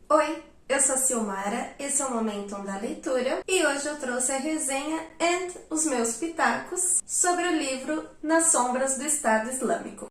Oi, eu sou a Silmara, esse é o Momentum da Leitura e hoje eu trouxe a resenha e os meus pitacos sobre o livro Nas Sombras do Estado Islâmico.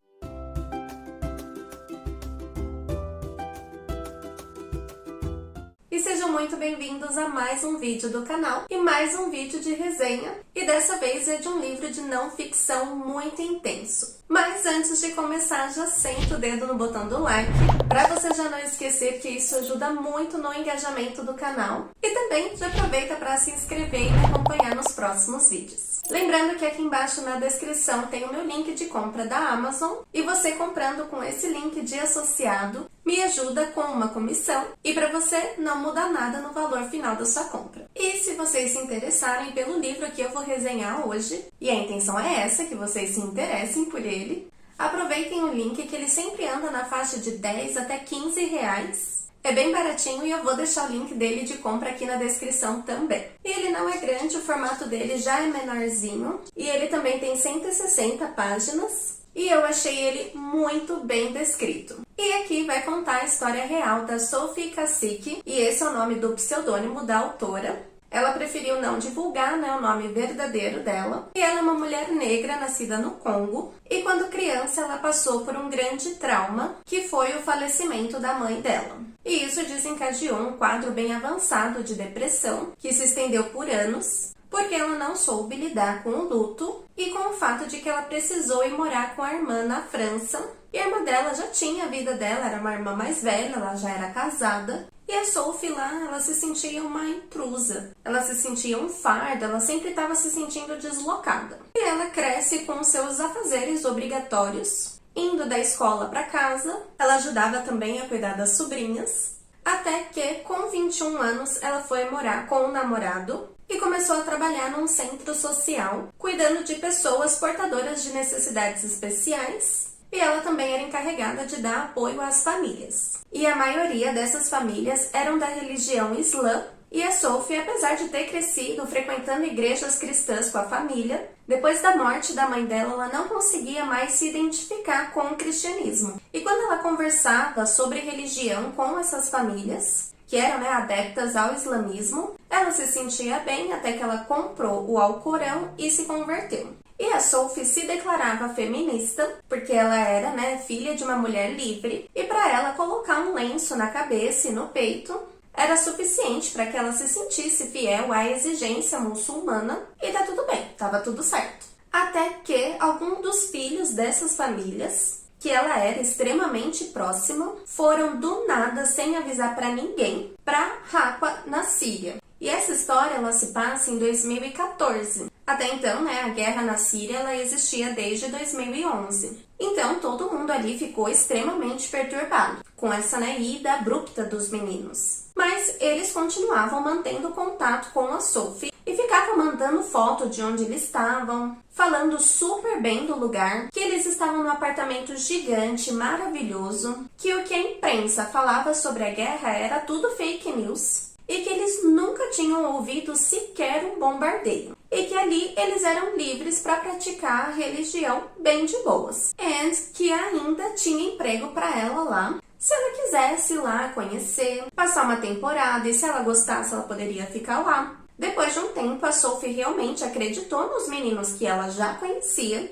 E sejam muito bem-vindos a mais um vídeo do canal e mais um vídeo de resenha, e dessa vez é de um livro de não ficção muito intenso. Mas antes de começar, já senta o dedo no botão do like, para você já não esquecer que isso ajuda muito no engajamento do canal. E também já aproveita para se inscrever e me acompanhar nos próximos vídeos. Lembrando que aqui embaixo na descrição tem o meu link de compra da Amazon, e você comprando com esse link de associado me ajuda com uma comissão e para você não mudar nada no valor final da sua compra. E se vocês se interessarem pelo livro que eu vou resenhar hoje, e a intenção é essa, que vocês se interessem por ele, aproveitem o link que ele sempre anda na faixa de 10 até 15 reais. É bem baratinho e eu vou deixar o link dele de compra aqui na descrição também. E ele não é grande, o formato dele já é menorzinho e ele também tem 160 páginas. E eu achei ele muito bem descrito. E aqui vai contar a história real da Sophie Cacique, e esse é o nome do pseudônimo da autora. Ela preferiu não divulgar, o nome verdadeiro dela. E ela é uma mulher negra nascida no Congo, e quando criança ela passou por um grande trauma, que foi o falecimento da mãe dela. E isso desencadeou um quadro bem avançado de depressão, que se estendeu por anos, porque ela não soube lidar com o luto e com o fato de que ela precisou ir morar com a irmã na França. E a irmã dela já tinha a vida dela, era uma irmã mais velha, ela já era casada. E a Sophie lá, ela se sentia uma intrusa, ela se sentia um fardo, ela sempre estava se sentindo deslocada. E ela cresce com os seus afazeres obrigatórios, indo da escola para casa. Ela ajudava também a cuidar das sobrinhas, até que com 21 anos ela foi morar com um namorado e começou a trabalhar num centro social, cuidando de pessoas portadoras de necessidades especiais, e ela também era encarregada de dar apoio às famílias. E a maioria dessas famílias eram da religião islã, e a Sophie, apesar de ter crescido frequentando igrejas cristãs com a família, depois da morte da mãe dela, ela não conseguia mais se identificar com o cristianismo. E quando ela conversava sobre religião com essas famílias, que eram adeptas ao islamismo, ela se sentia bem até que ela comprou o Alcorão e se converteu. E a Sophie se declarava feminista, porque ela era filha de uma mulher livre, e para ela colocar um lenço na cabeça e no peito era suficiente para que ela se sentisse fiel à exigência muçulmana, e tá tudo bem, tava tudo certo. Até que algum dos filhos dessas famílias, que ela era extremamente próxima, foram do nada, sem avisar para ninguém, para Raqqa, na Síria. E essa história ela se passa em 2014. Até então, a guerra na Síria ela existia desde 2011. Então, todo mundo ali ficou extremamente perturbado com essa ida abrupta dos meninos. Mas eles continuavam mantendo contato com a Sophie e ficavam mandando foto de onde eles estavam, falando super bem do lugar, que eles estavam num apartamento gigante, maravilhoso, que o que a imprensa falava sobre a guerra era tudo fake news, e que eles nunca tinham ouvido sequer um bombardeio, e que ali eles eram livres para praticar a religião bem de boas, e que ainda tinha emprego para ela lá, se ela quisesse ir lá conhecer, passar uma temporada, e se ela gostasse ela poderia ficar lá. Depois de um tempo, a Sophie realmente acreditou nos meninos que ela já conhecia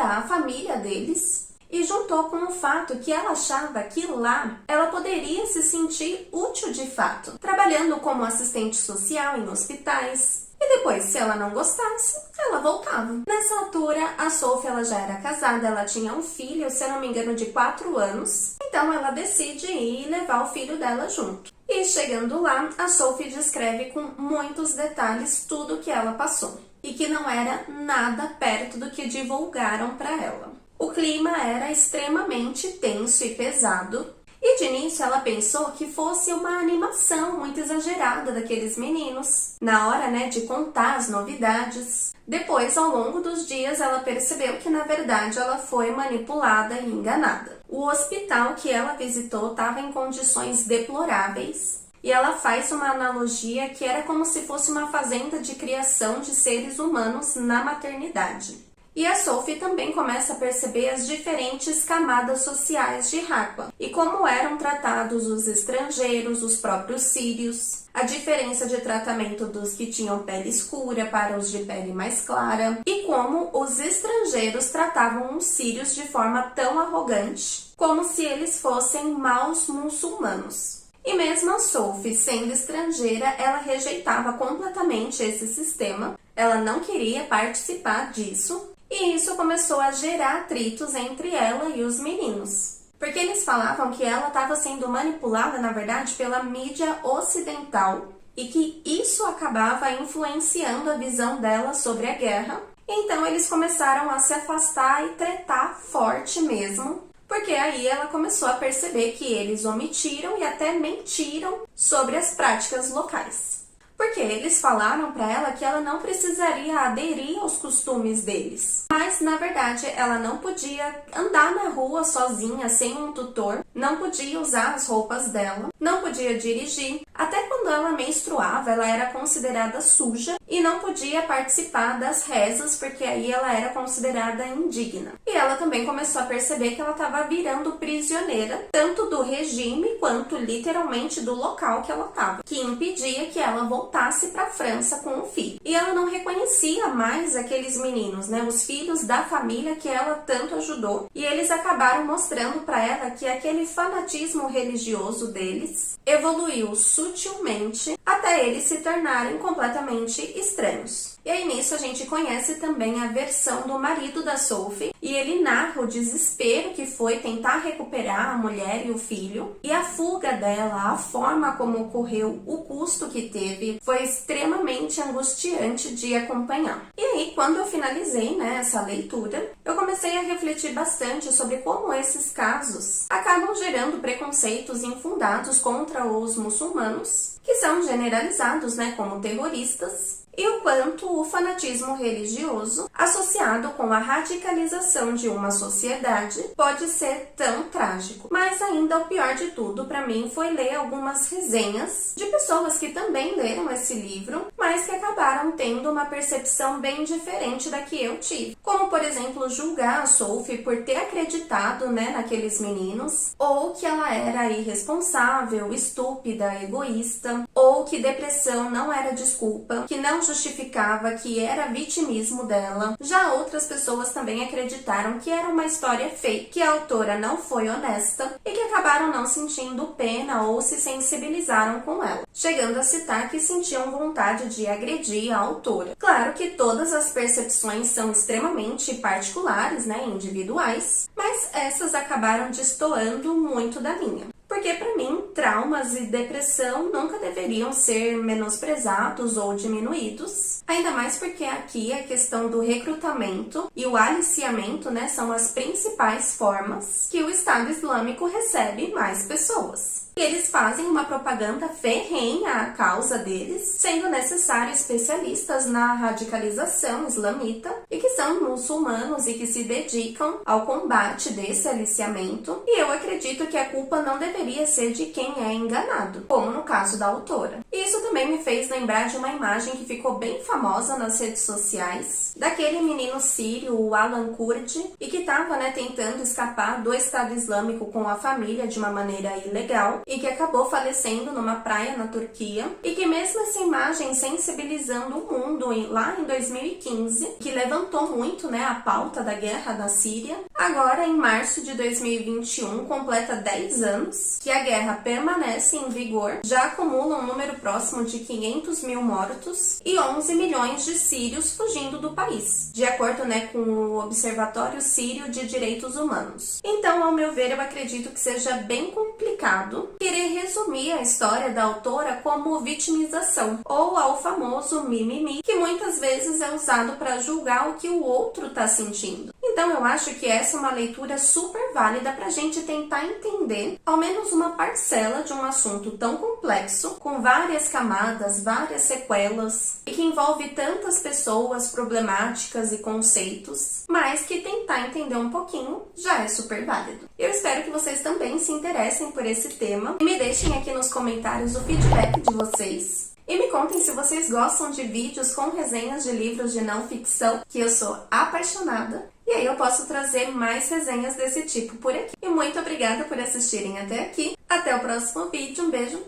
a família deles, e juntou com o fato que ela achava que lá ela poderia se sentir útil de fato, trabalhando como assistente social em hospitais. E depois, se ela não gostasse, ela voltava. Nessa altura, a Sophie ela já era casada, ela tinha um filho, se eu não me engano, de 4 anos. Então, ela decide ir levar o filho dela junto. E chegando lá, a Sophie descreve com muitos detalhes tudo o que ela passou, e que não era nada perto do que divulgaram para ela. O clima era extremamente tenso e pesado, e de início ela pensou que fosse uma animação muito exagerada daqueles meninos, na hora de contar as novidades. Depois, ao longo dos dias, ela percebeu que na verdade ela foi manipulada e enganada. O hospital que ela visitou estava em condições deploráveis, e ela faz uma analogia que era como se fosse uma fazenda de criação de seres humanos na maternidade. E a Sophie também começa a perceber as diferentes camadas sociais de Haqua e como eram tratados os estrangeiros, os próprios sírios, a diferença de tratamento dos que tinham pele escura para os de pele mais clara e como os estrangeiros tratavam os sírios de forma tão arrogante, como se eles fossem maus muçulmanos. E mesmo a Sophie, sendo estrangeira, ela rejeitava completamente esse sistema, ela não queria participar disso, e isso começou a gerar atritos entre ela e os meninos. Porque eles falavam que ela estava sendo manipulada, na verdade, pela mídia ocidental e que isso acabava influenciando a visão dela sobre a guerra. Então eles começaram a se afastar e tretar forte mesmo, porque aí ela começou a perceber que eles omitiram e até mentiram sobre as práticas locais. Porque eles falaram para ela que ela não precisaria aderir aos costumes deles. Mas, na verdade, ela não podia andar na rua sozinha, sem um tutor, não podia usar as roupas dela, não podia dirigir. Até quando ela menstruava, ela era considerada suja e não podia participar das rezas, porque aí ela era considerada indigna. E ela também começou a perceber que ela estava virando prisioneira, tanto do regime quanto literalmente do local que ela estava, que impedia que ela voltasse para a França com o filho. E ela não reconhecia mais aqueles meninos, né, os filhos da família que ela tanto ajudou. E eles acabaram mostrando para ela que aquele fanatismo religioso deles evoluiu sutilmente até eles se tornarem completamente estranhos. E aí nisso a gente conhece também a versão do marido da Sophie, e ele narra o desespero que foi tentar recuperar a mulher e o filho, e a fuga dela, a forma como ocorreu, o custo que teve, foi extremamente angustiante de acompanhar. E aí, quando eu finalizei, né, essa leitura, eu comecei a refletir bastante sobre como esses casos acabam gerando preconceitos infundados contra os muçulmanos, que são generalizados, né, como terroristas, e o quanto o fanatismo religioso, associado com a radicalização de uma sociedade, pode ser tão trágico. Mas ainda o pior de tudo para mim foi ler algumas resenhas de pessoas que também leram esse livro, mas que acabaram tendo uma percepção bem diferente da que eu tive. Como, por exemplo, julgar a Sophie por ter acreditado, né, naqueles meninos, ou que ela era irresponsável, estúpida, egoísta, ou que depressão não era desculpa, que não justificava, que era vitimismo dela. Já outras pessoas também acreditaram que era uma história fake, que a autora não foi honesta e que acabaram não sentindo pena ou se sensibilizaram com ela, chegando a citar que sentiam vontade de agredir a autora. Claro que todas as percepções são extremamente particulares, né, individuais, mas essas acabaram destoando muito da minha. Porque, para mim, traumas e depressão nunca deveriam ser menosprezados ou diminuídos. Ainda mais porque aqui a questão do recrutamento e o aliciamento, né, são as principais formas que o Estado Islâmico recebe mais pessoas. E eles fazem uma propaganda ferrenha à causa deles, sendo necessário especialistas na radicalização islamita e que são muçulmanos e que se dedicam ao combate desse aliciamento. E eu acredito que a culpa não deveria ser de quem é enganado, como no caso da autora. E isso também me fez lembrar de uma imagem que ficou bem famosa nas redes sociais, daquele menino sírio, o Alan Kurdi, e que estava, né, tentando escapar do Estado Islâmico com a família de uma maneira ilegal, e que acabou falecendo numa praia na Turquia, e que mesmo essa imagem sensibilizando o mundo lá em 2015, que levantou muito, né, a pauta da guerra da Síria, agora em março de 2021 completa 10 anos que a guerra permanece em vigor, já acumula um número próximo de 500 mil mortos e 11 milhões de sírios fugindo do país, de acordo, né, com o Observatório Sírio de Direitos Humanos. Então, ao meu ver, eu acredito que seja bem complicado querer resumir a história da autora como vitimização ou ao famoso mimimi, que muitas vezes é usado para julgar o que o outro está sentindo. Então eu acho que essa é uma leitura super válida para a gente tentar entender ao menos uma parcela de um assunto tão complexo, com várias camadas, várias sequelas, e que envolve tantas pessoas, problemáticas e conceitos, mas que tentar entender um pouquinho já é super válido. Eu espero que vocês também se interessem por esse tema e me deixem aqui nos comentários o feedback de vocês. E me contem se vocês gostam de vídeos com resenhas de livros de não ficção, que eu sou apaixonada. E aí eu posso trazer mais resenhas desse tipo por aqui. E muito obrigada por assistirem até aqui. Até o próximo vídeo. Um beijo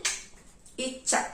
e tchau!